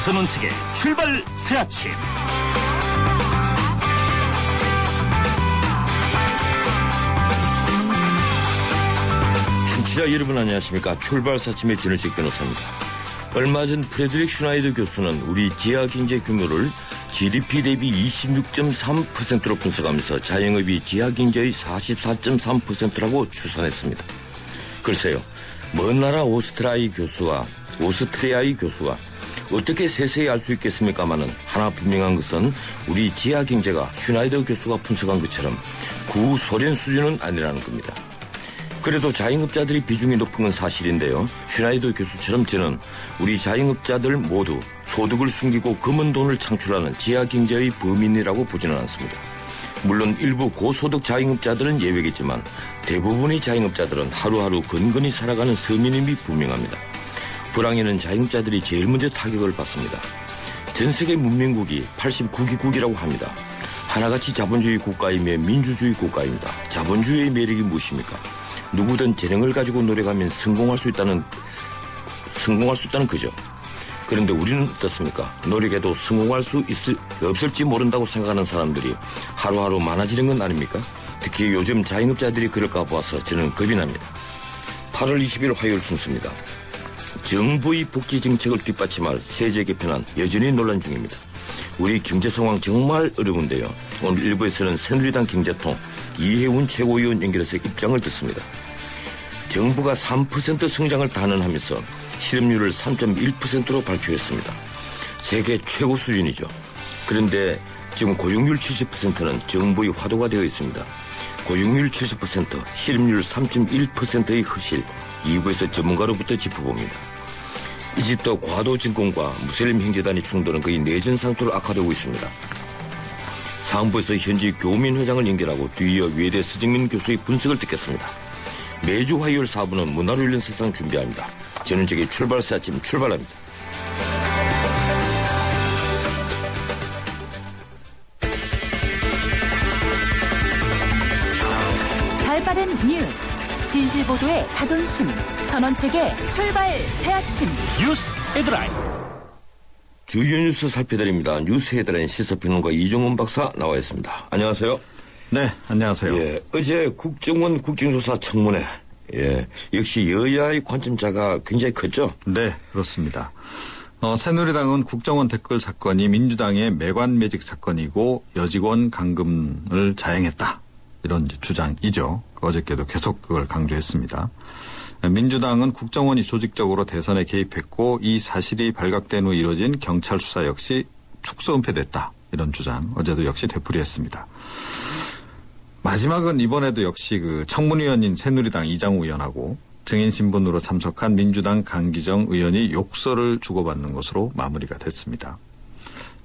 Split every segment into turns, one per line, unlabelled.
전원책의 출발 새 아침.
청취자 여러분 안녕하십니까. 출발 새 아침의 전원책 변호사입니다. 얼마 전 프레드릭 슈나이더 교수는 우리 지하경제 규모를 GDP 대비 26.3%로 분석하면서 자영업이 지하경제의 44.3%라고 추산했습니다. 글쎄요, 먼 나라 오스트리아의 교수와 어떻게 세세히 알 수 있겠습니까마는 하나 분명한 것은 우리 지하경제가 슈나이더 교수가 분석한 것처럼 구소련 수준은 아니라는 겁니다. 그래도 자영업자들이 비중이 높은 건 사실인데요. 슈나이더 교수처럼 저는 우리 자영업자들 모두 소득을 숨기고 검은 돈을 창출하는 지하경제의 범인이라고 보지는 않습니다. 물론 일부 고소득 자영업자들은 예외겠지만 대부분의 자영업자들은 하루하루 건건히 살아가는 서민임이 분명합니다. 불황에는 자영업자들이 제일 먼저 타격을 받습니다. 전 세계 문명국이 89개국이라고 합니다. 하나같이 자본주의 국가이며 민주주의 국가입니다. 자본주의의 매력이 무엇입니까? 누구든 재능을 가지고 노력하면 성공할 수 있다는 거죠. 그런데 우리는 어떻습니까? 노력해도 성공할 수 없을지 모른다고 생각하는 사람들이 하루하루 많아지는 건 아닙니까? 특히 요즘 자영업자들이 그럴까 봐서 저는 겁이 납니다. 8월 20일 화요일 순서입니다. 정부의 복지 정책을 뒷받침할 세제 개편안 여전히 논란 중입니다. 우리 경제 상황 정말 어려운데요. 오늘 일부에서는 새누리당 경제통 이해운 최고위원 연결해서 입장을 듣습니다. 정부가 3% 성장을 단언하면서 실업률을 3.1%로 발표했습니다. 세계 최고 수준이죠. 그런데 지금 고용률 70%는 정부의 화두가 되어 있습니다. 고용률 70%, 실업률 3.1%의 허실, 2부에서 전문가로부터 짚어봅니다. 이집트 과도 진공과 무슬림 형제단의 충돌은 거의 내전 상태로 악화되고 있습니다. 상부에서 현지 교민회장을 연결하고 뒤이어 외대 서정민 교수의 분석을 듣겠습니다. 매주 화요일 4부는 문화로 열린 세상 준비합니다. 저는 저기 출발 새 아침 출발합니다.
발빠른 뉴스, 진실보도의 자존심, 전원책의 출발 새 아침
뉴스 헤드라인.
주요 뉴스 살펴드립니다. 뉴스 헤드라인 시사평론가 이종훈 박사 나와 있습니다. 안녕하세요.
네, 안녕하세요.
예, 어제 국정원 국정조사 청문회, 역시 여야의 관심자가 굉장히 컸죠?
네, 그렇습니다. 새누리당은 국정원 댓글 사건이 민주당의 매관매직 사건이고 여직원 감금을 자행했다. 이런 주장이죠. 어저께도 계속 그걸 강조했습니다. 민주당은 국정원이 조직적으로 대선에 개입했고 이 사실이 발각된 후 이뤄진 경찰 수사 역시 축소 은폐됐다. 이런 주장 어제도 역시 되풀이했습니다. 마지막은 이번에도 역시 그 청문위원인 새누리당 이장우 의원하고 증인 신분으로 참석한 민주당 강기정 의원이 욕설을 주고받는 것으로 마무리가 됐습니다.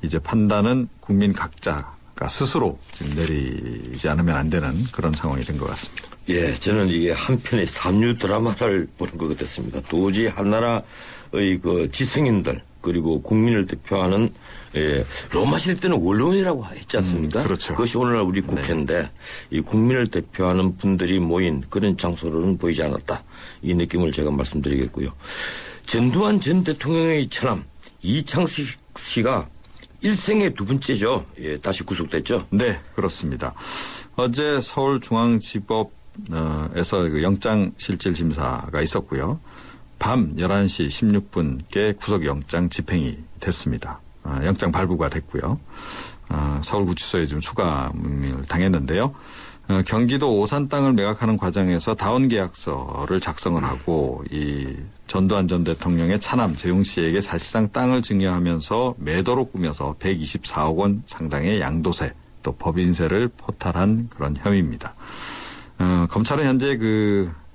이제 판단은 국민 각자가 스스로 지금 내리지 않으면 안 되는 그런 상황이 된 것 같습니다.
예, 저는 이게 한편의 삼류 드라마를 보는 것 같았습니다. 도저히 한나라의 그 지성인들 그리고 국민을 대표하는 로마 시대 때는 원로원이라고 했지 않습니까?
그렇죠.
그것이 오늘날 우리 국회인데 네. 이 국민을 대표하는 분들이 모인 그런 장소로는 보이지 않았다. 이 느낌을 제가 말씀드리겠고요. 전두환 전 대통령의 처남 이창식 씨가 일생의 두 번째죠. 예, 다시 구속됐죠.
네, 그렇습니다. 어제 서울중앙지법에서 그 영장실질심사가 있었고요. 밤 11시 16분께 구속영장 집행이 됐습니다. 영장 발부가 됐고요. 서울구치소에 좀 수감을 당했는데요. 경기도 오산 땅을 매각하는 과정에서 다운계약서를 작성을 하고 이 전두환 전 대통령의 차남 재용 씨에게 사실상 땅을 증여하면서 매도로 꾸며서 124억 원 상당의 양도세 또 법인세를 포탈한 그런 혐의입니다. 검찰은 현재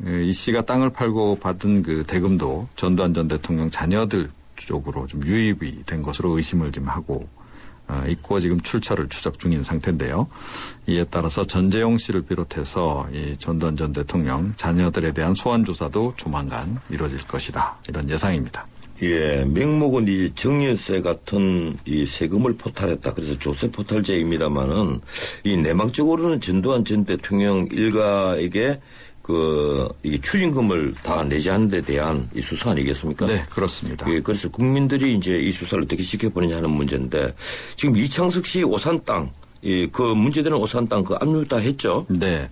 이 씨가 땅을 팔고 받은 그 대금도 전두환 전 대통령 자녀들 쪽으로 좀 유입이 된 것으로 의심을 좀 하고 있고 지금 출처를 추적 중인 상태인데요. 이에 따라서 전재용 씨를 비롯해서 이 전두환 전 대통령 자녀들에 대한 소환 조사도 조만간 이루어질 것이다. 이런 예상입니다.
예, 명목은 이 정여세 같은 이 세금을 포탈했다. 그래서 조세 포탈죄입니다만은 이 내막적으로는 전두환 전 대통령 일가에게 이게 추징금을 다 내지 않는 데 대한 이 수사 아니겠습니까?
네, 그렇습니다.
예, 그래서 국민들이 이제 이 수사를 어떻게 지켜보느냐 하는 문제인데 지금 이창석 씨 오산 땅, 그 문제되는 오산 땅 그 압류 다 했죠?
네.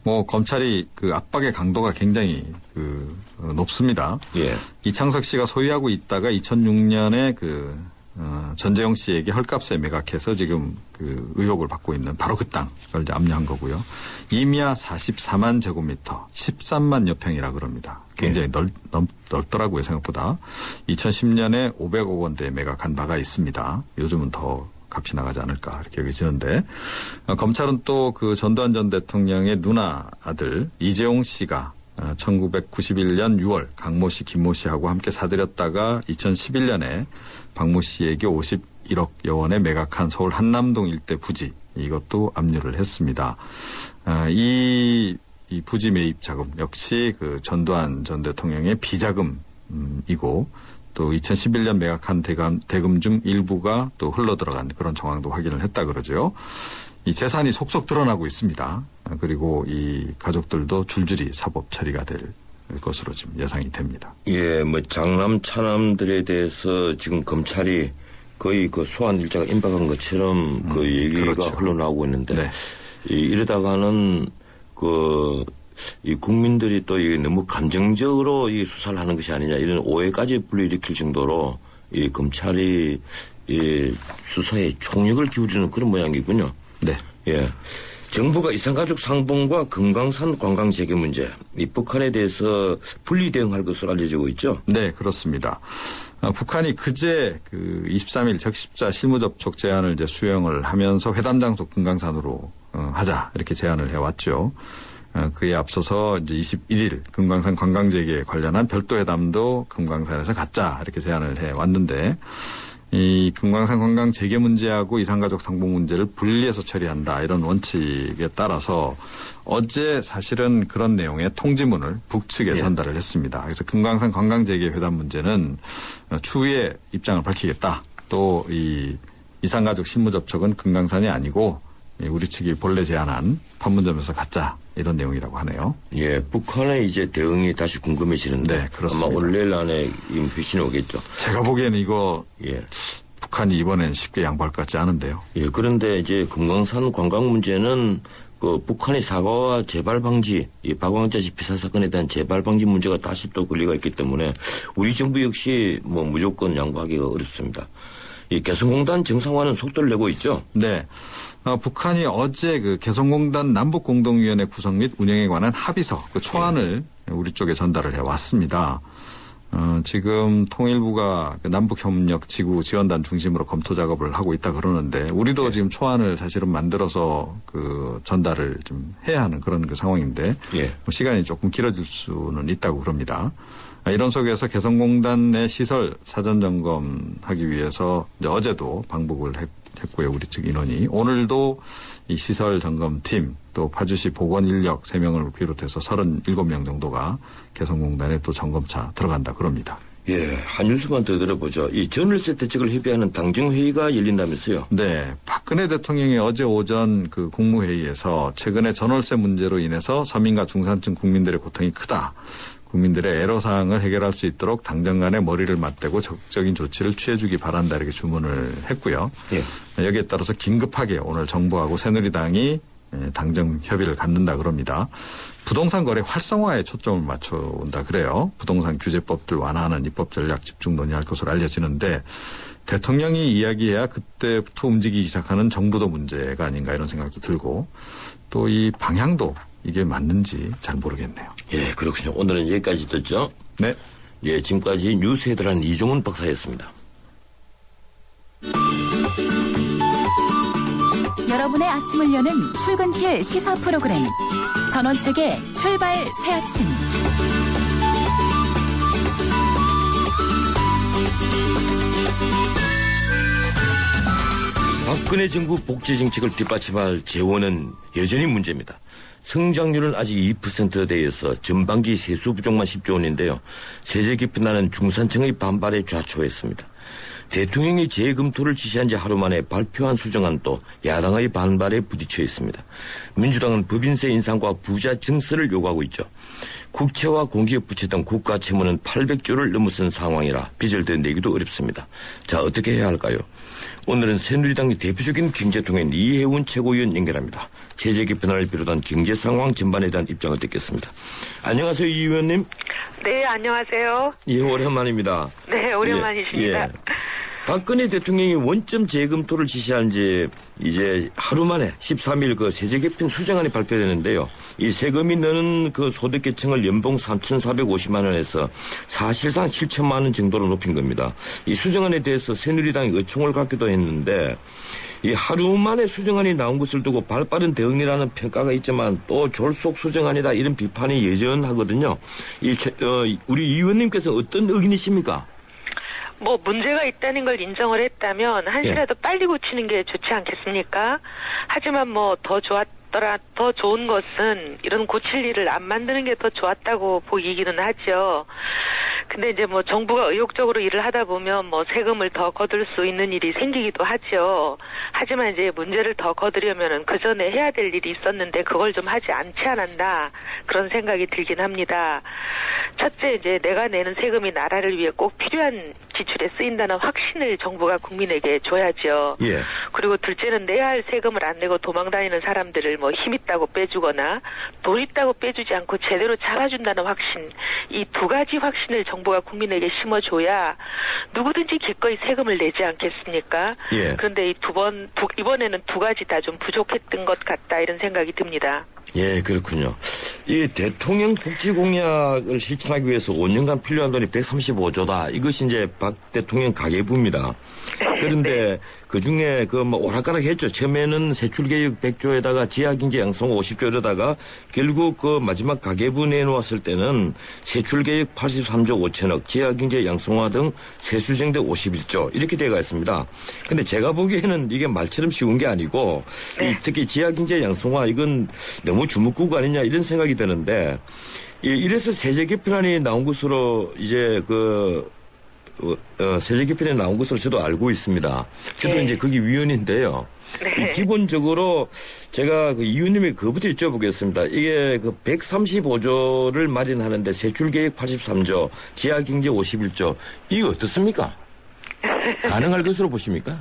뭐 검찰이 그 압박의 강도가 굉장히 높습니다.
예.
이창석 씨가 소유하고 있다가 2006년에 전재용 씨에게 헐값에 매각해서 지금 의혹을 받고 있는 바로 그 땅을 이제 압류한 거고요. 임야 44만 제곱미터, 13만여 평이라 그럽니다. 굉장히 넓더라고요, 생각보다. 2010년에 500억 원대에 매각한 바가 있습니다. 요즘은 더 값이 나가지 않을까 이렇게 여겨지는데 검찰은 또 그 전두환 전 대통령의 누나 아들 이재용 씨가 1991년 6월 강모 씨, 김모 씨하고 함께 사들였다가 2011년에 박모 씨에게 51억여 원에 매각한 서울 한남동 일대 부지 이것도 압류를 했습니다. 이 부지 매입 자금 역시 그 전두환 전 대통령의 비자금이고 또 2011년 매각한 대금 중 일부가 또 흘러들어간 그런 정황도 확인을 했다 그러죠. 이 재산이 속속 드러나고 있습니다. 그리고 이 가족들도 줄줄이 사법 처리가 될 것으로 지금 예상이 됩니다.
예, 뭐 장남 차남들에 대해서 지금 검찰이 거의 그 소환 일자가 임박한 것처럼 그 얘기가
그렇죠.
흘러나오고 있는데
네.
이러다가는 이 국민들이 또 너무 감정적으로 이 수사를 하는 것이 아니냐 이런 오해까지 불러일으킬 정도로 이 검찰이 이 수사에 총력을 기울이는 그런 모양이군요.
네.
예. 정부가 이산가족 상봉과 금강산 관광 재개 문제, 이 북한에 대해서 분리 대응할 것으로 알려지고 있죠.
네, 그렇습니다. 북한이 그제 23일 적십자 실무 접촉 제안을 이제 수용을 하면서 회담 장소 금강산으로 하자 이렇게 제안을 해왔죠. 그에 앞서서 이제 21일 금강산 관광 재개에 관련한 별도 회담도 금강산에서 갖자 이렇게 제안을 해왔는데 이 금강산 관광 재개 문제하고 이산가족 상봉 문제를 분리해서 처리한다 이런 원칙에 따라서 어제 사실은 그런 내용의 통지문을 북측에 전달을 했습니다. 그래서 금강산 관광 재개 회담 문제는 추후에 입장을 밝히겠다. 또 이 이산가족 실무 접촉은 금강산이 아니고 우리 측이 본래 제안한 판문점에서 갖자 이런 내용이라고 하네요.
예, 북한의 이제 대응이 다시 궁금해지는데
네, 그렇습니다.
아마 오늘 내일 안에 회신이 오겠죠.
제가 보기에는 이거 북한이 이번엔 쉽게 양보할 것 같지 않은데요.
예, 그런데 이제 금강산 관광 문제는 그 북한의 사과와 재발 방지, 이 박광자 피살 사건에 대한 재발 방지 문제가 다시 또 권리가 있기 때문에 우리 정부 역시 뭐 무조건 양보하기가 어렵습니다. 이 개성공단 정상화는 속도를 내고 있죠.
네. 북한이 어제 개성공단 남북공동위원회 구성 및 운영에 관한 합의서, 초안을 우리 쪽에 전달을 해왔습니다. 지금 통일부가 남북협력 지구 지원단 중심으로 검토 작업을 하고 있다 그러는데 우리도 지금 초안을 사실은 만들어서 전달을 좀 해야 하는 그런 상황인데 시간이 조금 길어질 수는 있다고 그럽니다. 이런 속에서 개성공단 내 시설 사전 점검하기 위해서 이제 어제도 방북을 했고요. 우리 측 인원이. 오늘도 이 시설 점검팀 또 파주시 보건 인력 3명을 비롯해서 37명 정도가 개성공단에 또 점검차 들어간다 그럽니다.
예, 한 뉴스만 더 들어보죠. 이 전월세 대책을 협의하는 당정회의가 열린다면서요?
네. 박근혜 대통령이 어제 오전 국무회의에서 최근에 전월세 문제로 인해서 서민과 중산층 국민들의 고통이 크다. 국민들의 애로사항을 해결할 수 있도록 당정 간에 머리를 맞대고 적극적인 조치를 취해주기 바란다 이렇게 주문을 했고요. 여기에 따라서 긴급하게 오늘 정부하고 새누리당이 당정 협의를 갖는다 그럽니다. 부동산 거래 활성화에 초점을 맞춰온다 그래요. 부동산 규제법들 완화하는 입법 전략 집중 논의할 것으로 알려지는데 대통령이 이야기해야 그때부터 움직이기 시작하는 정부도 문제가 아닌가 이런 생각도 들고 또 이 방향도 이게 맞는지 잘 모르겠네요.
예, 그렇군요. 오늘은 여기까지 듣죠.
네.
예, 지금까지 뉴스 헤드라인 이종훈 박사였습니다.
여러분의 아침을 여는 출근길 시사 프로그램 전원책의 출발 새아침.
박근혜 정부 복지 정책을 뒷받침할 재원은 여전히 문제입니다. 성장률은 아직 2%대에서 전반기 세수 부족만 10조 원인데요. 세제 깊이 나는 중산층의 반발에 좌초했습니다. 대통령이 재검토를 지시한 지 하루 만에 발표한 수정안도 야당의 반발에 부딪혀 있습니다. 민주당은 법인세 인상과 부자 증세를 요구하고 있죠. 국채와 공기업 부채 등 국가 채무는 800조를 넘어선 상황이라 빚을 더 내기도 어렵습니다. 자, 어떻게 해야 할까요? 오늘은 새누리당의 대표적인 경제통행 이해운 최고위원 연결합니다. 세제 개편을 비롯한 경제 상황 전반에 대한 입장을 듣겠습니다. 안녕하세요, 이 의원님.
네, 안녕하세요.
예, 오랜만입니다.
네, 오랜만이십니다.
예. 박근혜 대통령이 원점 재검토를 지시한 지 이제 하루 만에 13일 그 세제 개편 수정안이 발표되는데요. 이 세금이 넣는 그 소득계층을 연봉 3,450만 원에서 사실상 7천만 원 정도로 높인 겁니다. 이 수정안에 대해서 새누리당이 의총을 갖기도 했는데 이 하루 만에 수정안이 나온 것을 두고 발빠른 대응이라는 평가가 있지만 또 졸속 수정안이다 이런 비판이 여전하거든요. 우리 이 의원님께서 어떤 의견이십니까?
뭐 문제가 있다는 걸 인정을 했다면 한시라도 빨리 고치는 게 좋지 않겠습니까? 하지만 뭐 더 좋은 것은 이런 고칠 일을 안 만드는 게 더 좋았다고 보이기는 하죠. 근데 이제 뭐 정부가 의욕적으로 일을 하다 보면 뭐 세금을 더 거둘 수 있는 일이 생기기도 하죠. 하지만 이제 문제를 더 거두려면은 그 전에 해야 될 일이 있었는데 그걸 좀 하지 않지 않았나 그런 생각이 들긴 합니다. 첫째 이제 내가 내는 세금이 나라를 위해 꼭 필요한 지출에 쓰인다는 확신을 정부가 국민에게 줘야죠.
예.
그리고 둘째는 내야 할 세금을 안 내고 도망다니는 사람들을 뭐 힘 있다고 빼주거나 돈 있다고 빼주지 않고 제대로 잡아준다는 확신, 이 두 가지 확신을 정부가 국민에게 심어줘야 누구든지 기꺼이 세금을 내지 않겠습니까?
예.
그런데 이번에는 두 가지 다 좀 부족했던 것 같다 이런 생각이 듭니다.
예, 그렇군요. 이 대통령 복지 공약을 실천하기 위해서 5년간 필요한 돈이 135조다. 이것이 이제 박 대통령 가계부입니다. 그런데 그 중에 그 뭐 오락가락 했죠. 처음에는 세출개혁 100조에다가 지하경제 양성 50조 이러다가 결국 그 마지막 가계부 내놓았을 때는 세출개혁 83조 5천억, 지하경제 양성화 등 세수정대 51조 이렇게 돼가 있습니다. 근데 제가 보기에는 이게 말처럼 쉬운 게 아니고 특히 지하경제 양성화 이건 너무 주먹구구 아니냐 이런 생각이 드는데 이래서 세제 개편안이 나온 것으로 이제 세제 개편에 나온 것으로 저도 알고 있습니다. 저도 이제 거기 위원인데요. 이 기본적으로 제가 이 의원님의 그부터 여쭤보겠습니다. 이게 135조를 마련하는데 세출계획 83조, 지하경제 51조 이게 어떻습니까? 가능할 것으로 보십니까?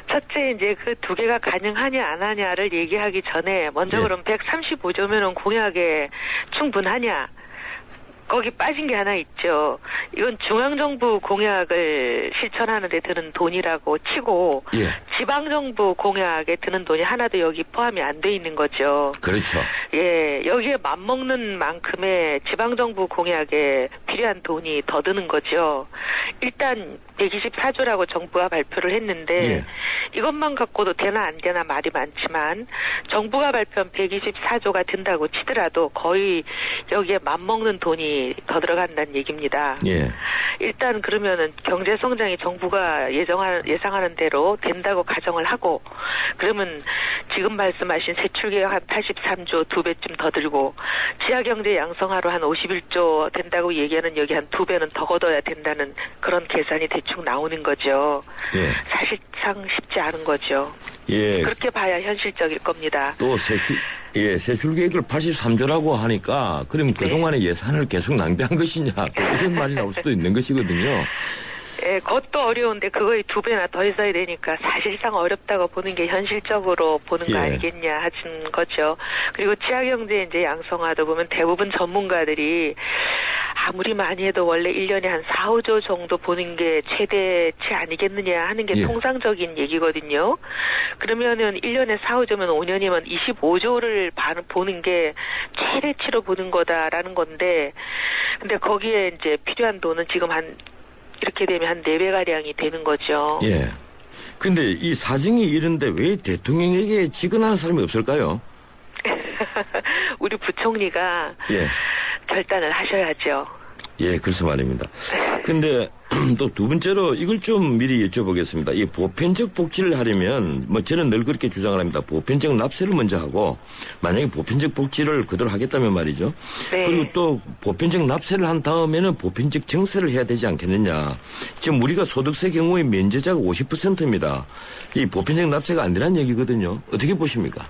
첫째 이제 그 두 개가 가능하냐 안 하냐를 얘기하기 전에 먼저 그럼 135조면은 공약에 충분하냐? 거기 빠진 게 하나 있죠. 이건 중앙정부 공약을 실천하는 데 드는 돈이라고 치고 지방정부 공약에 드는 돈이 하나도 여기 포함이 안 돼 있는 거죠.
그렇죠.
예, 여기에 맞먹는 만큼의 지방정부 공약에 필요한 돈이 더 드는 거죠. 일단 124조라고 정부가 발표를 했는데 이것만 갖고도 되나 안 되나 말이 많지만 정부가 발표한 124조가 든다고 치더라도 거의 여기에 맞먹는 돈이 더 들어간다는 얘기입니다.
예.
일단 그러면은 경제 성장이 정부가 예상하는 대로 된다고 가정을 하고 그러면 지금 말씀하신 세출개혁 한 83조 2배쯤 더 들고 지하경제 양성화로 한 51조 된다고 얘기하는 여기 한 2배는 더 걷어야 된다는 그런 계산이 대충 나오는 거죠.
예.
사실상 쉽지 않은 거죠.
예.
그렇게 봐야 현실적일 겁니다.
또 세출계획을 83조라고 하니까 그러면 그동안의 예산을 계속 낭비한 것이냐 또 이런 말이 나올 수도 있는 것이거든요.
예, 그것도 어려운데 그거의 2배나 더 있어야 되니까 사실상 어렵다고 보는 게 현실적으로 보는 거 아니겠냐 하는 거죠. 그리고 지하경제 이제 양성화도 보면 대부분 전문가들이 아무리 많이 해도 원래 1년에 한 4, 5조 정도 보는 게 최대치 아니겠느냐 하는 게 통상적인 얘기거든요. 그러면은 1년에 4, 5조면 5년이면 25조를 보는 게 최대치로 보는 거다라는 건데 근데 거기에 이제 필요한 돈은 지금 이렇게 되면 한 4배가량이 되는 거죠.
예. 근데 이 사정이 이런데 왜 대통령에게 직언하는 사람이 없을까요?
우리 부총리가 결단을 하셔야죠.
예, 그래서 말입니다. 근데 또 두 번째로 이걸 좀 미리 여쭤보겠습니다. 이 보편적 복지를 하려면 뭐 저는 늘 그렇게 주장을 합니다. 보편적 납세를 먼저 하고 만약에 보편적 복지를 그대로 하겠다면 말이죠.
네.
그리고 또 보편적 납세를 한 다음에는 보편적 정세를 해야 되지 않겠느냐. 지금 우리가 소득세 경우에 면제자가 50%입니다. 이 보편적 납세가 안 되는 얘기거든요. 어떻게 보십니까?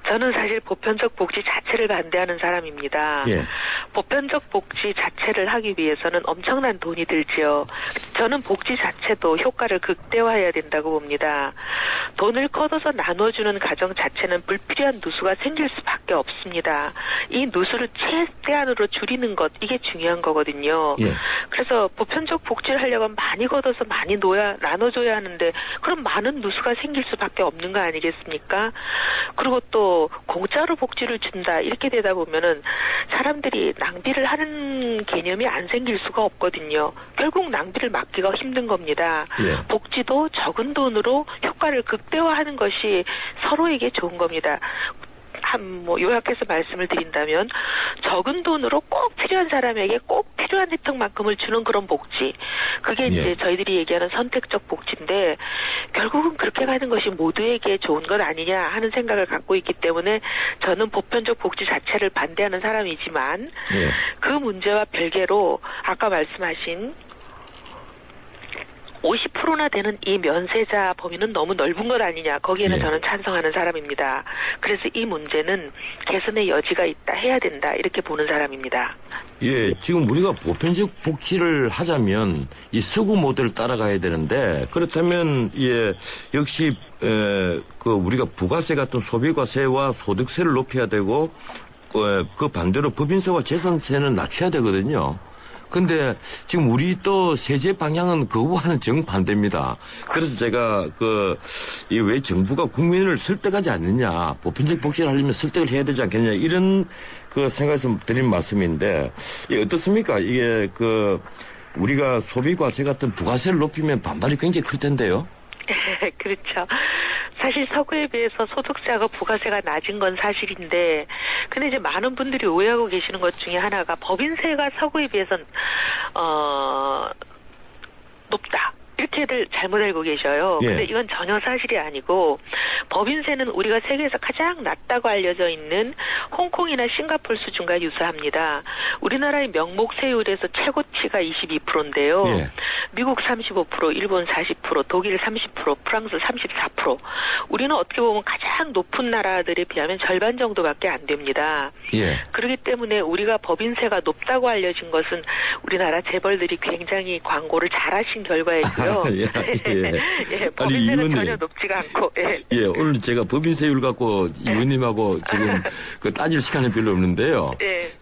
저는 사실 보편적 복지 자체를 반대하는 사람입니다.
예.
보편적 복지 자체를 하기 위해서는 엄청난 돈이 들지요. 저는 복지 자체도 효과를 극대화해야 된다고 봅니다. 돈을 걷어서 나눠주는 가정 자체는 불필요한 누수가 생길 수밖에 없습니다. 이 누수를 최대한으로 줄이는 것, 이게 중요한 거거든요.
예.
그래서 보편적 복지를 하려면 많이 걷어서 많이 나눠줘야 하는데 그럼 많은 누수가 생길 수밖에 없는 거 아니겠습니까? 그리고 또 공짜로 복지를 준다 이렇게 되다 보면은 사람들이 낭비를 하는 개념이 안 생길 수가 없거든요. 결국 낭비를 막기가 힘든 겁니다.
예.
복지도 적은 돈으로 효과를 극대화하는 것이 서로에게 좋은 겁니다. 요약해서 말씀을 드린다면 적은 돈으로 꼭 필요한 사람에게 꼭 필요한 혜택만큼을 주는 그런 복지. 그게 이제 저희들이 얘기하는 선택적 복지인데 결국은 그렇게 가는 것이 모두에게 좋은 것 아니냐 하는 생각을 갖고 있기 때문에 저는 보편적 복지 자체를 반대하는 사람이지만 그 문제와 별개로 아까 말씀하신 50%나 되는 이 면세자 범위는 너무 넓은 것 아니냐. 거기에는 저는 찬성하는 사람입니다. 그래서 이 문제는 개선의 여지가 있다. 해야 된다. 이렇게 보는 사람입니다.
예, 지금 우리가 보편적 복지를 하자면 이 서구 모델을 따라가야 되는데 그렇다면 역시 우리가 부가세 같은 소비과세와 소득세를 높여야 되고 그 반대로 법인세와 재산세는 낮춰야 되거든요. 근데 지금 우리 또 세제 방향은 그거와는 정반대입니다. 그래서 제가 왜 정부가 국민을 설득하지 않느냐, 보편적 복지를 하려면 설득을 해야 되지 않겠느냐, 이런 생각에서 드린 말씀인데, 어떻습니까? 이게 우리가 소비과세 같은 부가세를 높이면 반발이 굉장히 클 텐데요.
그렇죠. 사실 서구에 비해서 소득세하고 부가세가 낮은 건 사실인데 근데 이제 많은 분들이 오해하고 계시는 것 중에 하나가 법인세가 서구에 비해서는 높다. 이렇게들 잘못 알고 계셔요. 근데 이건 전혀 사실이 아니고 법인세는 우리가 세계에서 가장 낮다고 알려져 있는 홍콩이나 싱가포르 수준과 유사합니다. 우리나라의 명목세율에서 최고치가 22%인데요. 미국 35%, 일본 40%, 독일 30%, 프랑스 34%. 우리는 어떻게 보면 가장 높은 나라들에 비하면 절반 정도밖에 안 됩니다. 그렇기 때문에 우리가 법인세가 높다고 알려진 것은 우리나라 재벌들이 굉장히 광고를 잘하신 결과이고요. 법인세는 전혀 높지가 않고.
오늘 제가 법인세율 갖고 이 의원님하고 지금 따질 시간이 별로 없는데요.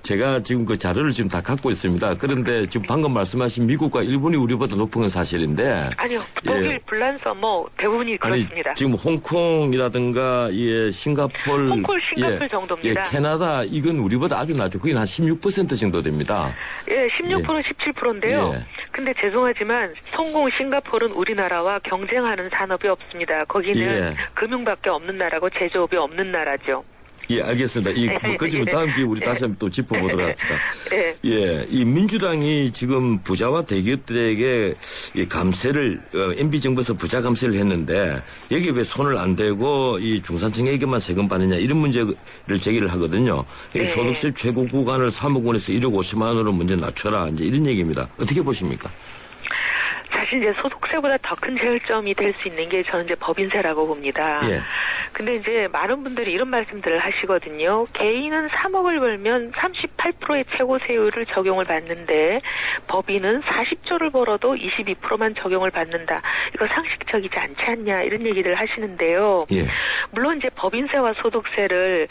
제가 지금 그 자료를 지금 다 갖고 있습니다. 그런데 지금 방금 말씀하신 미국과 일본이 우리보다 높은 건 사실인데.
아니요. 독일, 불란서 대부분이 그렇습니다.
지금 홍콩이라든가 싱가포르.
홍콩, 싱가포르 정도입니다.
캐나다 이건 우리보다 아주 낮죠. 그게 한 16% 정도 됩니다.
16%, 17%인데요. 근데 죄송하지만 홍콩, 싱가포르는 우리나라와 경쟁하는 산업이 없습니다. 거기는 금융밖에 없는 나라고 제조업이 없는 나라죠.
알겠습니다. 그지만 다음 기회에 우리 다시 한번 또 짚어보도록 합시다. 이 민주당이 지금 부자와 대기업들에게 이 감세를, MB 정부에서 부자 감세를 했는데, 여기에 왜 손을 안 대고 이 중산층에게만 세금 받느냐, 이런 문제를 제기를 하거든요. 소득세 최고 구간을 3억 원에서 1억 50만 원으로 먼저 낮춰라, 이제 이런 얘기입니다. 어떻게 보십니까?
사실 이제 소득세보다 더 큰 제일점이 될 수 있는 게 저는 이제 법인세라고 봅니다. 근데 이제 많은 분들이 이런 말씀들을 하시거든요. 개인은 3억을 벌면 38%의 최고세율을 적용을 받는데 법인은 40조를 벌어도 22%만 적용을 받는다. 이거 상식적이지 않지 않냐 이런 얘기를 하시는데요. 물론 이제 법인세와 소득세를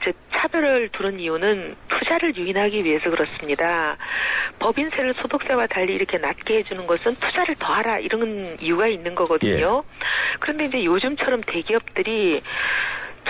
이제 차별을 두는 이유는 투자를 유인하기 위해서 그렇습니다. 법인세를 소득세와 달리 이렇게 낮게 해주는 것은 투자를 더 하라 이런 이유가 있는 거거든요. 그런데 이제 요즘처럼 대기업들이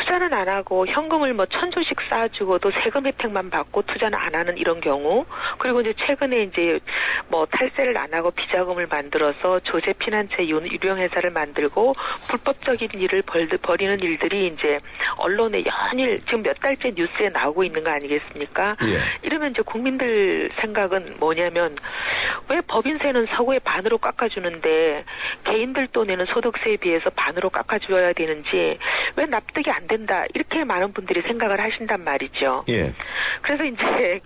투자는 안 하고 현금을 뭐 1,000조씩 쌓아주고도 세금 혜택만 받고 투자는 안 하는 이런 경우, 그리고 이제 최근에 이제 뭐 탈세를 안 하고 비자금을 만들어서 조세 피난처 유령 회사를 만들고 불법적인 일을 벌이는 일들이 이제 언론에 연일 지금 몇 달째 뉴스에 나오고 있는 거 아니겠습니까?
예.
이러면 이제 국민들 생각은 뭐냐면 왜 법인세는 서구의 반으로 깎아주는데 개인들 또 내는 소득세에 비해서 반으로 깎아줘야 되는지 왜 납득이 안 된다, 이렇게 많은 분들이 생각을 하신단 말이죠.
예.
그래서 이제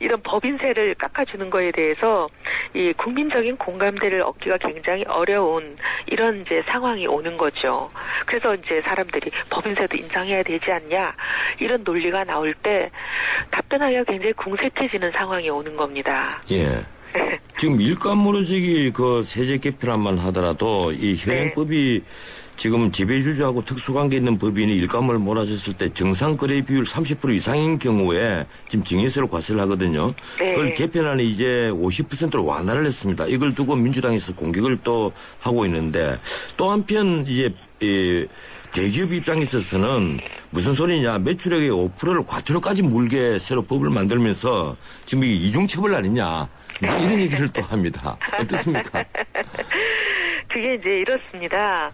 이런 법인세를 깎아주는 거에 대해서 이 국민적인 공감대를 얻기가 굉장히 어려운 이런 이제 상황이 오는 거죠. 그래서 이제 사람들이 법인세도 인상해야 되지 않냐, 이런 논리가 나올 때 답변하기가 굉장히 궁색해지는 상황이 오는 겁니다.
예. 지금 일감 모르지기 그 세제 개편안만 하더라도 이 현행법이 지금 지배주주하고 특수관계 있는 법인이 일감을 몰아줬을 때 정상거래 비율 30% 이상인 경우에 지금 증여세로 과세를 하거든요.
네.
그걸 개편안에 이제 50%로 완화를 했습니다. 이걸 두고 민주당에서 공격을 또 하고 있는데, 또 한편 이제 대기업 입장에 있어서는 무슨 소리냐, 매출액의 5%를 과태료까지 물게 새로 법을 만들면서 지금 이게 이중처벌 아니냐, 이런 얘기를 또 합니다. 어떻습니까?
그게 이제 이렇습니다.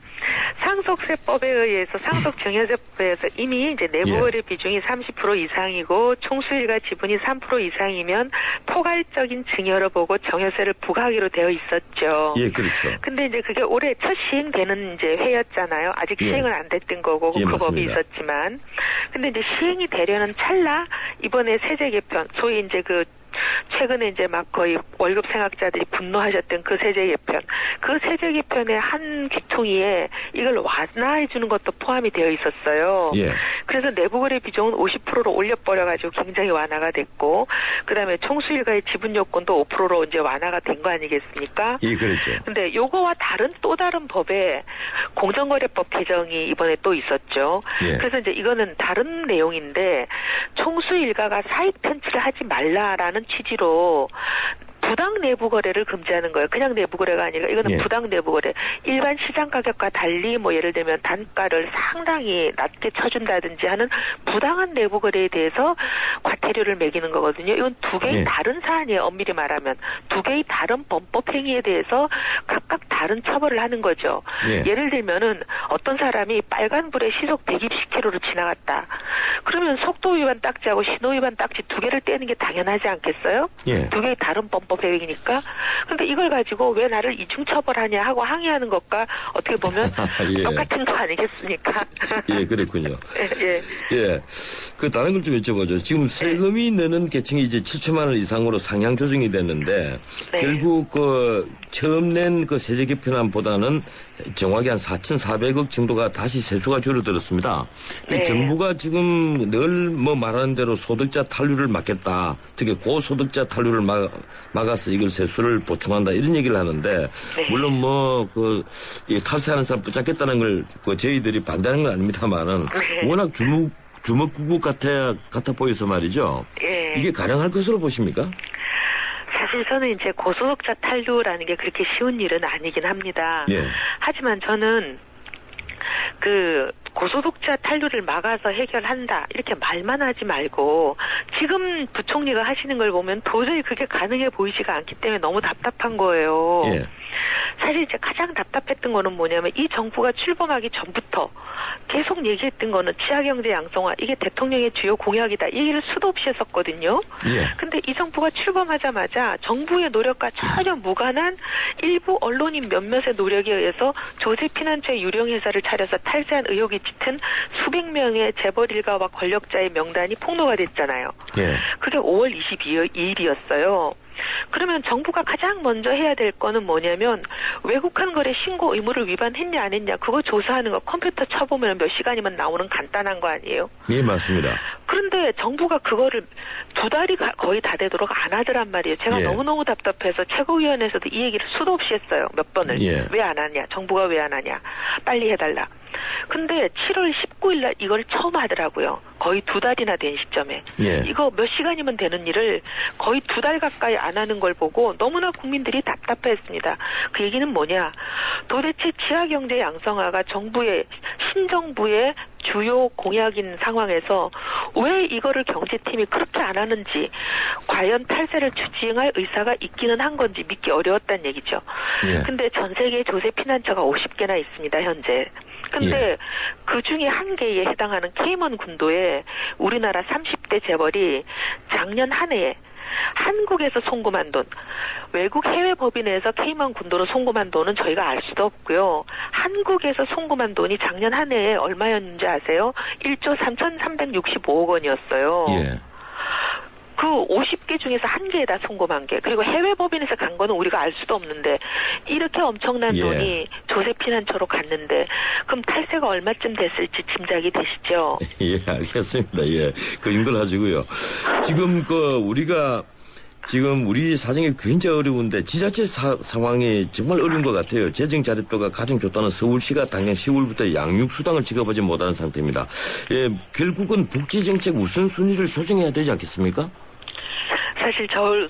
상속세법에 의해서 상속증여세법에 의해서 이미 이제 내부거래 비중이 30% 이상이고 총수일가 지분이 3% 이상이면 포괄적인 증여로 보고 정여세를 부과하기로 되어 있었죠.
예, 그렇죠.
근데 이제 그게 올해 첫 시행되는 이제 해였잖아요. 아직 시행은 안 됐던 거고
예,
그
맞습니다.
법이 있었지만, 근데 이제 시행이 되려는 찰나 이번에 세제 개편, 소위 이제 최근에 이제 막 거의 월급 생활자들이 분노하셨던 그 세제 개편, 그 세제 개편의 한 귀퉁이에 이걸 완화해 주는 것도 포함이 되어 있었어요.
예.
그래서 내부거래 비중은 50%로 올려버려가지고 굉장히 완화가 됐고, 그다음에 총수일가의 지분 요건도 5%로 이제 완화가 된 거 아니겠습니까?
예, 그렇죠.
근데 요거와 또 다른 법에 공정거래법 개정이 이번에 또 있었죠.
예.
그래서 이제 이거는 다른 내용인데, 총수 일가가 사익 편취를 하지 말라라는 취지로 부당 내부 거래를 금지하는 거예요. 그냥 내부 거래가 아니라 이거는
예.
부당 내부 거래. 일반 시장 가격과 달리 뭐 예를 들면 단가를 상당히 낮게 쳐준다든지 하는 부당한 내부 거래에 대해서 과태료를 매기는 거거든요. 이건 두 개의
예.
다른 사안이에요. 엄밀히 말하면 두 개의 다른 범법 행위에 대해서 각각 다른 처벌을 하는 거죠.
예.
예를 들면은 어떤 사람이 빨간불에 시속 120km로 지나갔다. 그러면 속도 위반 딱지하고 신호 위반 딱지 두 개를 떼는 게 당연하지 않겠어요?
예.
두 개의 다른 범법 행위니까. 그러니까 이걸 가지고 왜 나를 이중 처벌하냐 하고 항의하는 것과 어떻게 보면
예.
똑같은 거 아니겠습니까?
예, 그랬군요.
예.
예. 그 다른 걸 좀 여쭤보죠. 지금 세금이 내는 계층이 이제 7천만 원 이상으로 상향 조정이 됐는데
네.
결국 처음 낸 그 세제 개편안보다는 정확히 한 4,400억 정도가 다시 세수가 줄어들었습니다.
네.
정부가 지금 늘 뭐 말하는 대로 소득자 탄류를 막겠다. 특히 고소득자 탄류를 막아서 이걸 세수를 보충한다. 이런 얘기를 하는데
네.
물론 이 탈세하는 사람 붙잡겠다는 걸 저희들이 반대하는 건 아닙니다만은
네.
워낙 주먹구구 같아 보여서 말이죠.
예.
이게 가능할 것으로 보십니까?
사실 저는 이제 고소득자 탄류라는 게 그렇게 쉬운 일은 아니긴 합니다.
예.
하지만 저는 고소득자 탄류를 막아서 해결한다 이렇게 말만 하지 말고 지금 부총리가 하시는 걸 보면 도저히 그게 가능해 보이지가 않기 때문에 너무 답답한 거예요.
예.
사실 이제 가장 답답했던 거는 뭐냐면 이 정부가 출범하기 전부터 계속 얘기했던 거는 지하경제 양성화 이게 대통령의 주요 공약이다 이 얘기를 수도 없이 했었거든요.
예.
근데 이 정부가 출범하자마자 정부의 노력과 전혀 무관한 일부 언론인 몇몇의 노력에 의해서 조세 피난처 유령 회사를 차려서 탈세한 의혹이 짙은 수백 명의 재벌 일가와 권력자의 명단이 폭로가 됐잖아요.
예.
그게 5월 22일이었어요. 그러면 정부가 가장 먼저 해야 될 거는 뭐냐면 외국한 거래 신고 의무를 위반했냐 안 했냐 그거 조사하는 거 컴퓨터 쳐보면 몇 시간이면 나오는 간단한 거 아니에요?
예, 맞습니다.
그런데 정부가 그거를 2달이 거의 다 되도록 안 하더란 말이에요. 제가
예.
너무너무 답답해서 최고위원회에서도 이 얘기를 수도 없이 했어요. 몇 번을.
예.
왜 안 하냐. 정부가 왜 안 하냐. 빨리 해달라. 근데 7월 19일 날 이걸 처음 하더라고요. 거의 2달이나 된 시점에.
예.
이거 몇 시간이면 되는 일을 거의 2달 가까이 안 하는 걸 보고 너무나 국민들이 답답했습니다. 그 얘기는 뭐냐. 도대체 지하경제 양성화가 신정부의 주요 공약인 상황에서 왜 이거를 경제팀이 그렇게 안 하는지, 과연 탈세를 추진할 의사가 있기는 한 건지 믿기 어려웠다는 얘기죠.
예.
근데 전 세계에 조세 피난처가 50개나 있습니다, 현재. 근데
예.
그 중에 한 개에 해당하는 케이먼 군도에 우리나라 30대 재벌이 작년 한 해에 한국에서 송금한 돈, 외국 해외 법인에서 케이먼 군도로 송금한 돈은 저희가 알 수도 없고요. 한국에서 송금한 돈이 작년 한 해에 얼마였는지 아세요? 1조 3,365억 원이었어요.
예.
그 50개 중에서 한 개에다 송금한 게, 그리고 해외 법인에서 간 거는 우리가 알 수도 없는데 이렇게 엄청난
예.
돈이 조세 피난처로 갔는데, 그럼 탈세가 얼마쯤 됐을지 짐작이 되시죠?
예, 알겠습니다. 예. 그 인걸하시고요. 지금 우리 사정이 굉장히 어려운데 지자체 상황이 정말 어려운 것 같아요. 재정 자립도가 가장 좋다는 서울시가 당장 10월부터 양육수당을 지급하지 못하는 상태입니다. 예, 결국은 복지정책 우선순위를 조정해야 되지 않겠습니까?
사실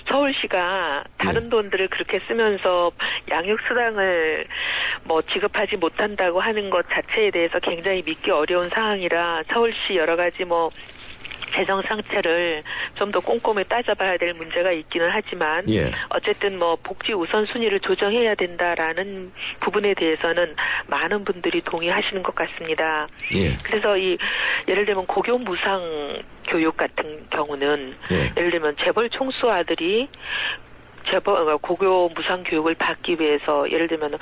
서울시가 다른
네.
돈들을 그렇게 쓰면서 양육수당을 지급하지 못한다고 하는 것 자체에 대해서 굉장히 믿기 어려운 상황이라, 서울시 여러 가지 재정 상태를 좀 더 꼼꼼히 따져봐야 될 문제가 있기는 하지만,
예.
어쨌든 복지 우선순위를 조정해야 된다라는 부분에 대해서는 많은 분들이 동의하시는 것 같습니다.
예.
그래서 예를 들면 고교 무상 교육 같은 경우는,
예.
예를 들면 재벌 총수 아들이 고교 무상 교육을 받기 위해서 예를 들면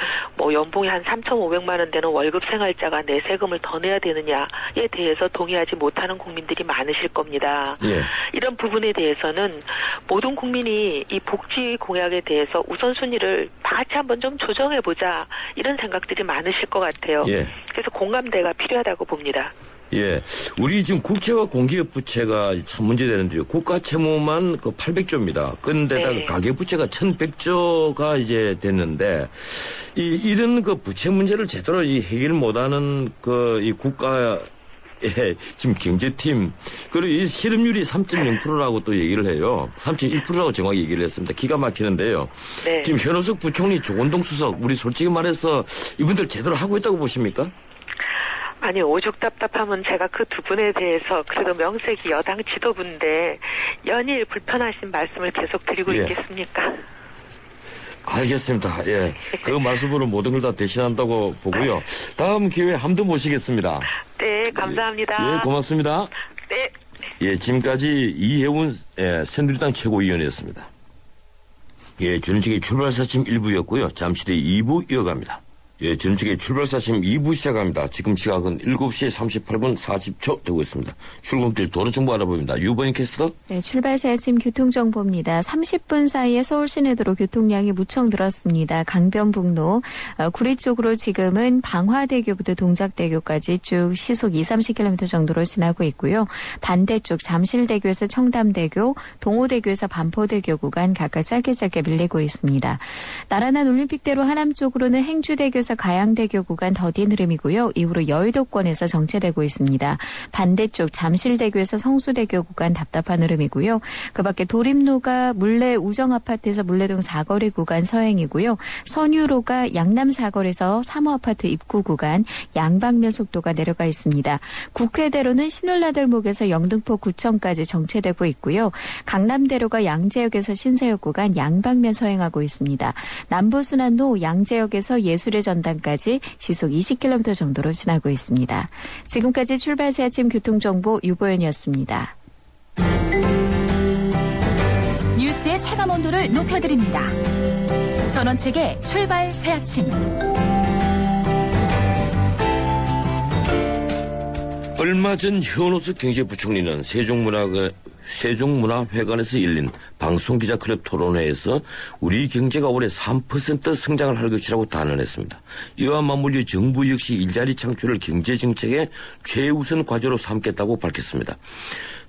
연봉이 한 3,500만 원 되는 월급 생활자가 내 세금을 더 내야 되느냐에 대해서 동의하지 못하는 국민들이 많으실 겁니다.
예.
이런 부분에 대해서는 모든 국민이 이 복지 공약에 대해서 우선순위를 다 같이 한번 좀 조정해보자, 이런 생각들이 많으실 것 같아요.
예.
그래서 공감대가 필요하다고 봅니다.
예. 우리 지금 국채와 공기업 부채가 참 문제되는데요. 국가 채무만 800조입니다. 그런데다가
네.
가계 부채가 1,100조가 이제 됐는데, 이런 부채 문제를 제대로 해결 못하는 이 국가 지금 경제팀, 그리고 이 실업률이 3.0%라고 또 얘기를 해요. 3.1%라고 정확히 얘기를 했습니다. 기가 막히는데요.
네.
지금 현호석 부총리, 조원동 수석, 우리 솔직히 말해서 이분들 제대로 하고 있다고 보십니까?
아니, 오죽 답답하면 제가 그 두 분에 대해서 그래도 명색이 여당 지도부인데 연일 불편하신 말씀을 계속 드리고
예.
있겠습니까?
알겠습니다. 예. 그 말씀으로 모든 걸 다 대신한다고 보고요. 다음 기회에 한 번 모시겠습니다.
네, 감사합니다.
예, 고맙습니다.
네.
예, 지금까지 이혜훈 새누리당 최고위원이었습니다. 예, 전직의 출발사심 1부였고요. 잠시 뒤에 2부 이어갑니다. 예, 전직의 출발사심 2부 시작합니다. 지금 시각은 7시 38분 40초 되고 있습니다. 출근길 도로정보 알아봅니다. 유보인 캐스터.
네, 출발새 아침 교통정보입니다. 30분 사이에 서울 시내도로 교통량이 무척 늘었습니다. 강변북로 구리 쪽으로 지금은 방화대교부터 동작대교까지 쭉 시속 20-30km 정도로 지나고 있고요. 반대쪽 잠실대교에서 청담대교, 동호대교에서 반포대교 구간 각각 짧게 밀리고 있습니다. 나란한 올림픽대로 하남 쪽으로는 행주대교에서 가양대교 구간 더딘 흐름이고요. 이후로 여의도권에서 정체되고 있습니다. 반대쪽 잠실대교에서 성수대교 구간 답답한 흐름이고요. 그 밖에 도림로가 물레 우정아파트에서 물레동 사거리 구간 서행이고요. 선유로가 양남 사거리에서 3호 아파트 입구 구간 양방면 속도가 내려가 있습니다. 국회대로는 신월나들목에서 영등포 구청까지 정체되고 있고요. 강남대로가 양재역에서 신세역 구간 양방면 서행하고 있습니다. 남부순환로 양재역에서 예술의 전당까지 시속 20km 정도로 지나고 있습니다. 지금까지 출발새 아침 교통정보 유보연이었습니다.
뉴스의 체감 온도를 높여드립니다. 전원책의 출발 새 아침.
얼마 전 현호석 경제부총리는 세종문화회관에서 열린 방송기자클럽 토론회에서 우리 경제가 올해 3% 성장을 할 것이라고 단언했습니다. 이와 맞물려 정부 역시 일자리 창출을 경제정책의 최우선 과제로 삼겠다고 밝혔습니다.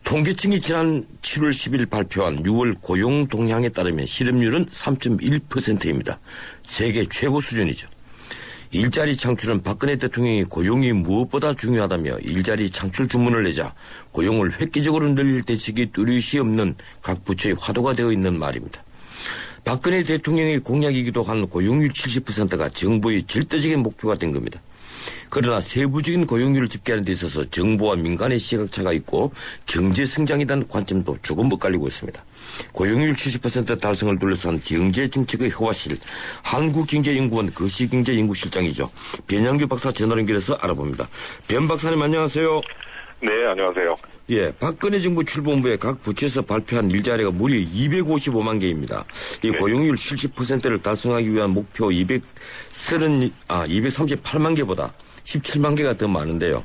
통계청이 지난 7월 10일 발표한 6월 고용 동향에 따르면 실업률은 3.1%입니다. 세계 최고 수준이죠. 일자리 창출은 박근혜 대통령이 고용이 무엇보다 중요하다며 일자리 창출 주문을 내자 고용을 획기적으로 늘릴 대책이 뚜렷이 없는 각 부처의 화두가 되어 있는 말입니다. 박근혜 대통령의 공약이기도 한 고용률 70%가 정부의 절대적인 목표가 된 겁니다. 그러나 세부적인 고용률을 집계하는 데 있어서 정부와 민간의 시각차가 있고 경제 성장이라는 관점도 조금 엇갈리고 있습니다. 고용률 70% 달성을 둘러싼 경제 정책의 허와실, 한국경제연구원 거시경제연구실장이죠. 변양규 박사 전화 연결해서 알아봅니다. 변 박사님 안녕하세요.
네, 안녕하세요.
예, 박근혜 정부 출범부에 각 부처에서 발표한 일자리가 무려 255만 개입니다. 이 고용률 70%를 달성하기 위한 목표 238만 개보다 17만 개가 더 많은데요.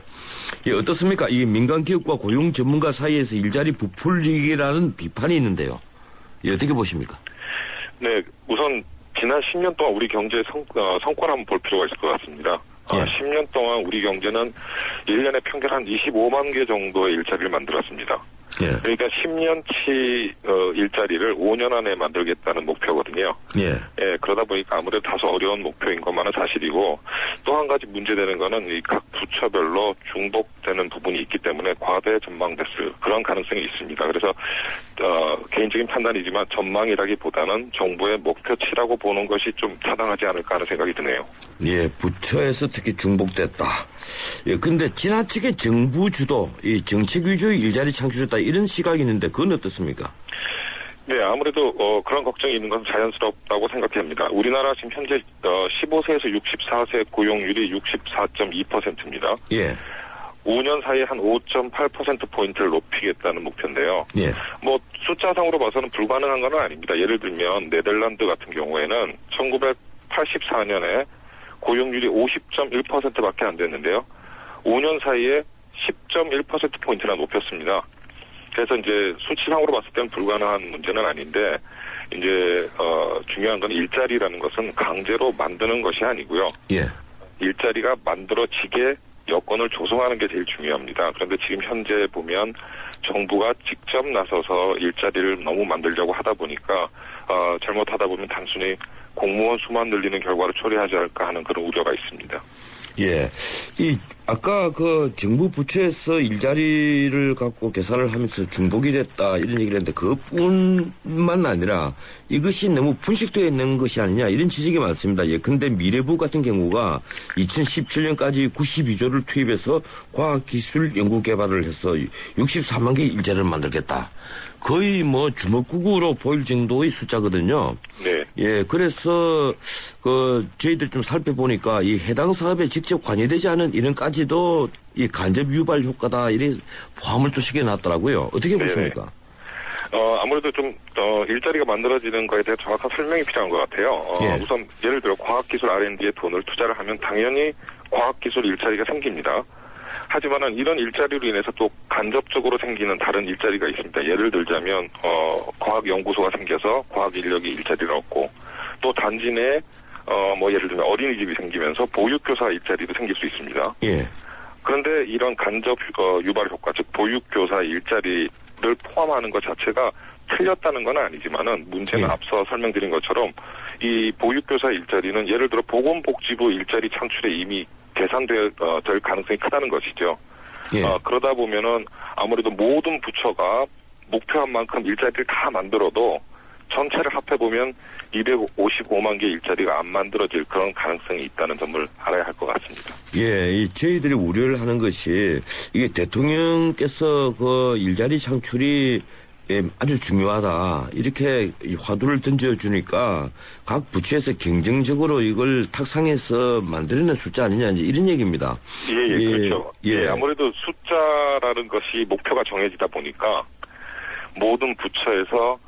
예, 어떻습니까? 이 민간기업과 고용 전문가 사이에서 일자리 부풀리기라는 비판이 있는데요. 예, 어떻게 보십니까?
네, 우선 지난 10년 동안 우리 경제의 성과를 한번 볼 필요가 있을 것 같습니다.
예.
10년 동안 우리 경제는 1년에 평균 한 25만 개 정도의 일자리를 만들었습니다.
예.
그러니까 10년치 일자리를 5년 안에 만들겠다는 목표거든요.
예.
예, 그러다 보니까 아무래도 다소 어려운 목표인 것만은 사실이고 또 한 가지 문제되는 거는 이 각 부처별로 중복되는 부분이 있기 때문에 과대 전망됐을 그런 가능성이 있습니다. 그래서 개인적인 판단이지만 전망이라기보다는 정부의 목표치라고 보는 것이 좀 타당하지 않을까 하는 생각이 드네요.
예, 부처에서 특히 중복됐다. 예, 근데 지나치게 정부 주도, 이 정책 위주의 일자리 창출했다 이런 시각이 있는데 그건 어떻습니까?
네, 아무래도 그런 걱정이 있는 것은 자연스럽다고 생각합니다. 우리나라 지금 현재 15세에서 64세 고용률이 64.2%입니다.
예.
5년 사이에 한 5.8%포인트를 높이겠다는 목표인데요.
예.
뭐 숫자상으로 봐서는 불가능한 건 아닙니다. 예를 들면 네덜란드 같은 경우에는 1984년에 고용률이 50.1%밖에 안 됐는데요. 5년 사이에 10.1%포인트나 높였습니다. 그래서 이제 수치상으로 봤을 때는 불가능한 문제는 아닌데, 이제, 중요한 건 일자리라는 것은 강제로 만드는 것이 아니고요.
예.
일자리가 만들어지게 여건을 조성하는 게 제일 중요합니다. 그런데 지금 현재 보면 정부가 직접 나서서 일자리를 너무 만들려고 하다 보니까, 잘못하다 보면 단순히 공무원 수만 늘리는 결과를 초래하지 않을까 하는 그런 우려가 있습니다.
예. 아까 그 정부 부처에서 일자리를 갖고 계산을 하면서 중복이 됐다 이런 얘기를 했는데 그뿐만 아니라 이것이 너무 분식되어 있는 것이 아니냐 이런 지적이 많습니다. 예. 근데 미래부 같은 경우가 2017년까지 92조를 투입해서 과학기술 연구개발을 해서 64만 개의 일자리를 만들겠다. 거의 뭐 주먹구구로 보일 정도의 숫자거든요.
네.
예, 그래서 저희들 좀 살펴보니까 이 해당 사업에 직접 관여되지 않은 이런까지도 이 간접 유발 효과다 이래 포함을 또 시켜놨더라고요. 어떻게 보십니까?
아무래도 좀 일자리가 만들어지는 거에 대해 정확한 설명이 필요한 것 같아요.
예.
우선 예를 들어 과학기술 R&D에 돈을 투자를 하면 당연히 과학기술 일자리가 생깁니다. 하지만은 이런 일자리로 인해서 또 간접적으로 생기는 다른 일자리가 있습니다. 예를 들자면 과학연구소가 생겨서 과학 인력이 일자리를 얻고 또 단지 내 뭐 예를 들면 어린이집이 생기면서 보육교사 일자리도 생길 수 있습니다.
예.
그런데 이런 간접 유발 효과, 즉 보육교사 일자리를 포함하는 것 자체가 틀렸다는 건 아니지만은 문제는
예.
앞서 설명드린 것처럼 이 보육교사 일자리는 예를 들어 보건복지부 일자리 창출에 이미 계산될 가능성이 크다는 것이죠.
예.
그러다 보면은 아무래도 모든 부처가 목표한 만큼 일자리를 다 만들어도 전체를 합해보면 255만 개 일자리가 안 만들어질 그런 가능성이 있다는 점을 알아야 할 것 같습니다.
예, 저희들이 우려를 하는 것이 이게 대통령께서 그 일자리 창출이 아주 중요하다. 이렇게 화두를 던져주니까 각 부처에서 경쟁적으로 이걸 탁상해서 만들어낸 숫자 아니냐, 이제 이런 얘기입니다.
예, 그렇죠.
예.
아무래도 숫자라는 것이 목표가 정해지다 보니까 모든 부처에서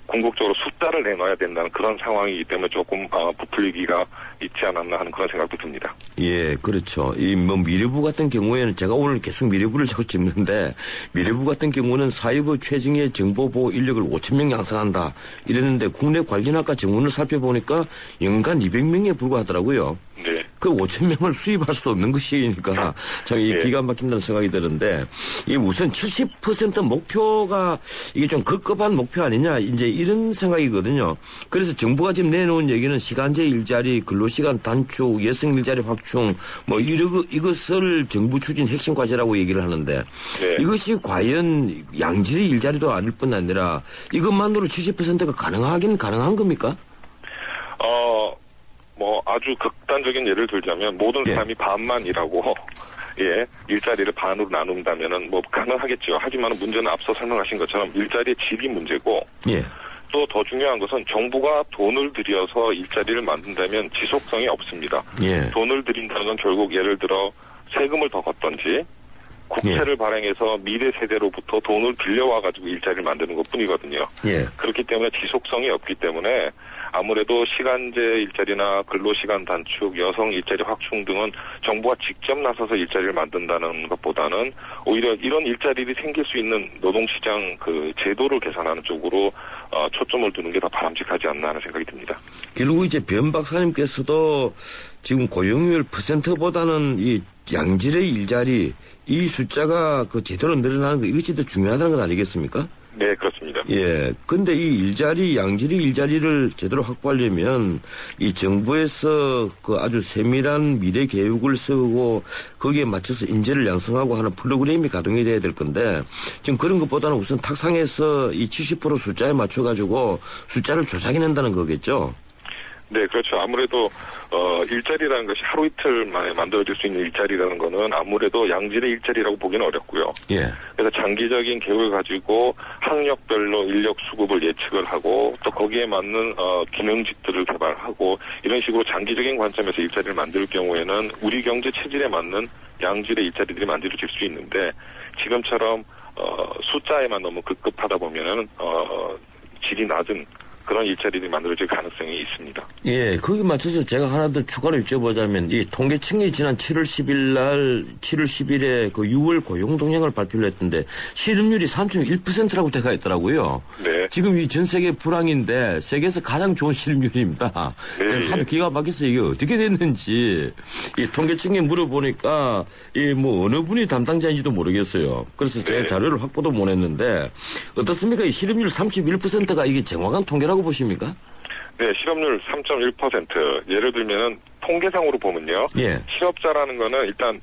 궁극적으로 숫자를 내놔야 된다는 그런 상황이기 때문에 조금 부풀리기가 있지 않았나 하는 그런 생각도 듭니다.
예, 그렇죠. 뭐 미래부 같은 경우에는 제가 오늘 계속 미래부를 자꾸 짚는데 미래부 같은 경우는 사회부 최정예 정보보호 인력을 5,000명 양성한다 이랬는데 국내 관련학과 정원을 살펴보니까 연간 200명에 불과하더라고요.
네.
그 5,000명을 수입할 수도 없는 것이니까 참 이 기가 막힌다는 생각이 드는데 이 우선 70% 목표가 이게 좀 급급한 목표 아니냐 이제 이런 생각이거든요. 그래서 정부가 지금 내놓은 얘기는 시간제 일자리, 근로시간 단축, 여성 일자리 확충 뭐 이것을 정부 추진 핵심 과제라고 얘기를 하는데
네.
이것이 과연 양질의 일자리도 아닐 뿐 아니라 이것만으로 70%가 가능하긴 가능한 겁니까?
아주 극단적인 예를 들자면 모든 사람이 반만 일하고 예, 일자리를 반으로 나눈다면은 뭐 가능하겠죠. 하지만 문제는 앞서 설명하신 것처럼 일자리의 질이 문제고
예.
또 더 중요한 것은 정부가 돈을 들여서 일자리를 만든다면 지속성이 없습니다.
예.
돈을 들인다는 건 결국 예를 들어 세금을 더 걷던지 국채를 발행해서 미래 세대로부터 돈을 빌려와가지고 일자리를 만드는 것뿐이거든요.
예.
그렇기 때문에 지속성이 없기 때문에 아무래도 시간제 일자리나 근로시간 단축, 여성 일자리 확충 등은 정부가 직접 나서서 일자리를 만든다는 것보다는 오히려 이런 일자리들이 생길 수 있는 노동시장 그 제도를 개선하는 쪽으로 초점을 두는 게 더 바람직하지 않나 하는 생각이 듭니다.
결국 이제 변 박사님께서도 지금 고용률 %보다는 이 양질의 일자리 이 숫자가 그 제대로 늘어나는 거 이것이 더 중요하다는 건 아니겠습니까?
네, 그렇습니다.
예. 근데 이 일자리, 양질의 일자리를 제대로 확보하려면 이 정부에서 그 아주 세밀한 미래 계획을 세우고 거기에 맞춰서 인재를 양성하고 하는 프로그램이 가동이 돼야 될 건데 지금 그런 것보다는 우선 탁상에서 이 70% 숫자에 맞춰가지고 숫자를 조작해낸다는 거겠죠?
네, 그렇죠. 아무래도 일자리라는 것이 하루 이틀 만에 만들어질 수 있는 일자리라는 거는 아무래도 양질의 일자리라고 보기는 어렵고요.
예.
그래서 장기적인 계획을 가지고 학력별로 인력 수급을 예측을 하고 또 거기에 맞는 기능직들을 개발하고 이런 식으로 장기적인 관점에서 일자리를 만들 경우에는 우리 경제 체질에 맞는 양질의 일자리들이 만들어질 수 있는데 지금처럼 숫자에만 너무 급급하다 보면은 질이 낮은 그런 일자리들이 만들어질 가능성이 있습니다.
예, 거기 맞춰서 제가 하나 더 추가로 여쭤보자면 이 통계청이 지난 7월 10일에 그 6월 고용 동향을 발표를 했던데 실업률이 3.1%라고 돼가 있더라고요.
네.
지금 이 전 세계 불황인데 세계에서 가장 좋은 실업률입니다.
네.
제가 하도 기가 막혀서 이게 어떻게 됐는지 이 통계청에 물어보니까 이 뭐 어느 분이 담당자인지도 모르겠어요. 그래서 제가
네.
자료를 확보도 못 했는데 어떻습니까? 이 실업률 31%가 이게 정확한 통계라고 보십니까?
네, 실업률 3.1%. 예를 들면은 통계상으로 보면요.
예.
실업자라는 거는 일단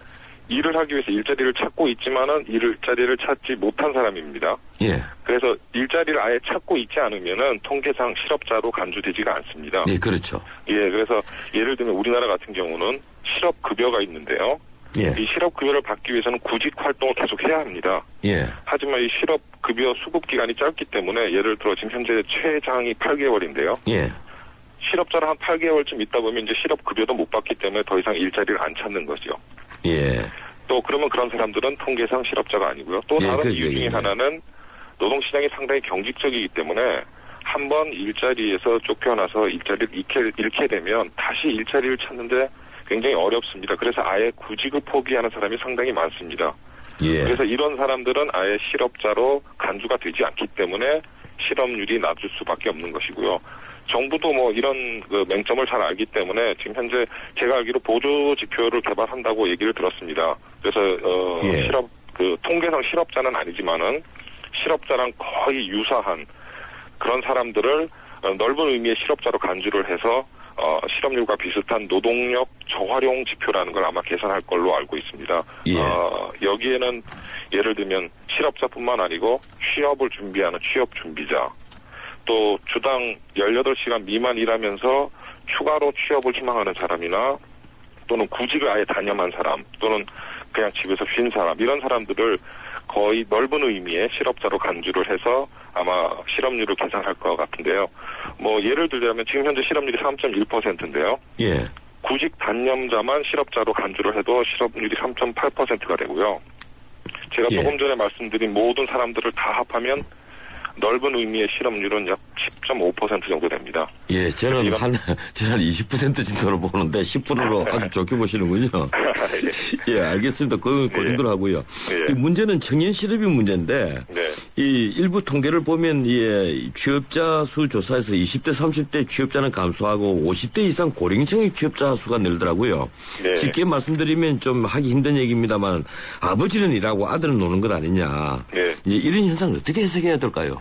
일을 하기 위해서 일자리를 찾고 있지만은 일자리를 찾지 못한 사람입니다.
예.
그래서 일자리를 아예 찾고 있지 않으면은 통계상 실업자로 간주되지가 않습니다.
예, 그렇죠.
예, 그래서 예를 들면 우리나라 같은 경우는 실업급여가 있는데요.
예.
이 실업급여를 받기 위해서는 구직 활동을 계속 해야 합니다.
예.
하지만 이 실업급여 수급 기간이 짧기 때문에 예를 들어 지금 현재 최장이 8개월인데요.
예.
실업자를 한 8개월쯤 있다 보면 이제 실업급여도 못 받기 때문에 더 이상 일자리를 안 찾는 거죠.
예.
또 그러면 그런 사람들은 통계상 실업자가 아니고요. 또
예,
다른
그
이유 중에
얘기네.
하나는 노동시장이 상당히 경직적이기 때문에 한번 일자리에서 쫓겨나서 일자리를 잃게 되면 다시 일자리를 찾는데 굉장히 어렵습니다. 그래서 아예 구직을 포기하는 사람이 상당히 많습니다.
예.
그래서 이런 사람들은 아예 실업자로 간주가 되지 않기 때문에 실업률이 낮을 수밖에 없는 것이고요. 정부도 뭐 이런 그 맹점을 잘 알기 때문에 지금 현재 제가 알기로 보조 지표를 개발한다고 얘기를 들었습니다. 그래서
예.
통계상 실업자는 아니지만은 실업자랑 거의 유사한 그런 사람들을 넓은 의미의 실업자로 간주를 해서 실업률과 비슷한 노동력 저활용 지표라는 걸 아마 개선할 걸로 알고 있습니다.
예.
여기에는 예를 들면 실업자뿐만 아니고 취업을 준비하는 취업 준비자, 또 주당 18시간 미만 일하면서 추가로 취업을 희망하는 사람이나 또는 구직을 아예 단념한 사람 또는 그냥 집에서 쉰 사람 이런 사람들을 거의 넓은 의미의 실업자로 간주를 해서 아마 실업률을 계산할 것 같은데요. 뭐 예를 들자면 지금 현재 실업률이 3.1%인데요.
예.
구직 단념자만 실업자로 간주를 해도 실업률이 3.8%가 되고요. 제가
예.
조금 전에 말씀드린 모든 사람들을 다 합하면 넓은 의미의 실업률은 약 10.5% 정도 됩니다.
예, 저는 저는 20% 정도로 보는데 10%로 아주 좋게 보시는군요. 예, 알겠습니다. 그 정도로 하고요.
예.
이 문제는 청년 실업이 문제인데
네.
이 일부 통계를 보면 취업자 수 조사에서 20대, 30대 취업자는 감소하고 50대 이상 고령층의 취업자 수가 늘더라고요.
네.
쉽게 말씀드리면 좀 하기 힘든 얘기입니다만 아버지는 일하고 아들은 노는 것 아니냐.
네.
이제 이런 현상을 어떻게 해석해야 될까요?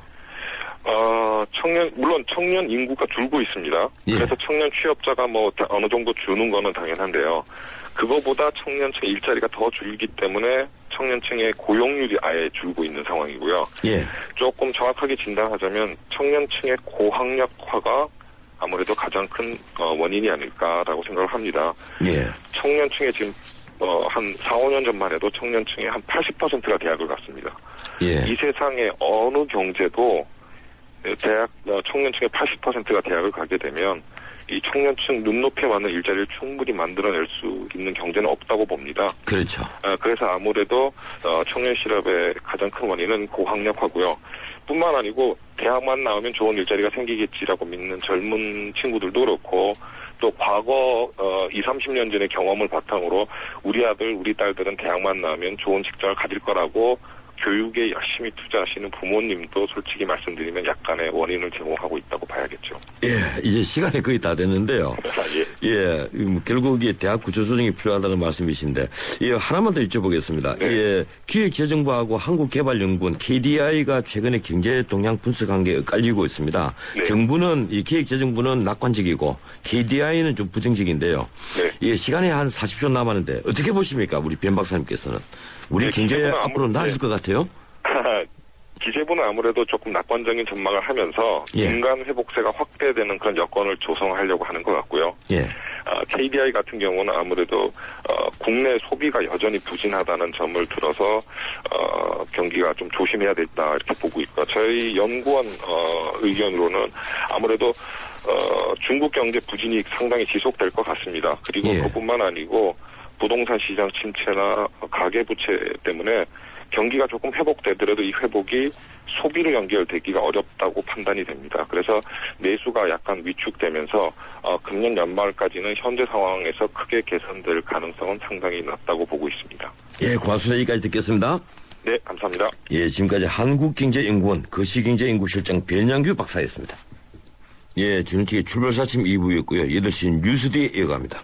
물론 청년 인구가 줄고 있습니다.
예.
그래서 청년 취업자가 뭐 어느 정도 주는 거는 당연한데요. 그거보다 청년층 일자리가 더 줄기 때문에 청년층의 고용률이 아예 줄고 있는 상황이고요.
예.
조금 정확하게 진단하자면 청년층의 고학력화가 아무래도 가장 큰 원인이 아닐까라고 생각을 합니다.
예.
청년층에 지금 한 4, 5년 전만 해도 청년층의 한 80%가 대학을 갔습니다.
예.
이 세상의 어느 경제도 청년층의 80%가 대학을 가게 되면 이 청년층 눈높이에 맞는 일자리를 충분히 만들어낼 수 있는 경제는 없다고 봅니다.
그렇죠.
그래서 아무래도 청년 실업의 가장 큰 원인은 고학력화고요. 뿐만 아니고 대학만 나오면 좋은 일자리가 생기겠지라고 믿는 젊은 친구들도 그렇고 또 과거 20, 30년 전의 경험을 바탕으로 우리 아들, 우리 딸들은 대학만 나오면 좋은 직장을 가질 거라고 교육에 열심히 투자하시는 부모님도 솔직히 말씀드리면 약간의 원인을 제공하고 있다고 봐야겠죠.
예, 이제 시간이 거의 다 됐는데요. 예, 결국 이 대학 구조 조정이 필요하다는 말씀이신데, 예, 하나만 더 여쭤보겠습니다.
네.
예, 기획재정부하고 한국개발연구원 KDI가 최근에 경제 동향 분석한 게 엇갈리고 있습니다.
네.
정부는 이 기획재정부는 낙관적이고 KDI는 좀 부정적인데요.
네.
예, 시간이 한 40초 남았는데 어떻게 보십니까, 우리 변 박사님께서는? 우리
네,
경제
기재부는
앞으로 나아질 것 같아요?
기재부는 아무래도 조금 낙관적인 전망을 하면서
예.
인간 회복세가 확대되는 그런 여건을 조성하려고 하는 것 같고요.
예.
KDI 같은 경우는 아무래도 국내 소비가 여전히 부진하다는 점을 들어서 경기가 좀 조심해야 되겠다 이렇게 보고 있고, 저희 연구원 의견으로는 아무래도 중국 경제 부진이 상당히 지속될 것 같습니다. 그리고
예.
그뿐만 아니고 부동산 시장 침체나 가계부채 때문에 경기가 조금 회복되더라도 이 회복이 소비로 연결되기가 어렵다고 판단이 됩니다. 그래서 매수가 약간 위축되면서 금년 연말까지는 현재 상황에서 크게 개선될 가능성은 상당히 낮다고 보고 있습니다.
예, 고맙습니다. 여기까지 듣겠습니다.
네, 감사합니다.
예, 지금까지 한국경제연구원 거시경제연구실장 변양규 박사였습니다. 예, 지금 출발사침 2부였고요. 8시 뉴스 뒤에 이어갑니다.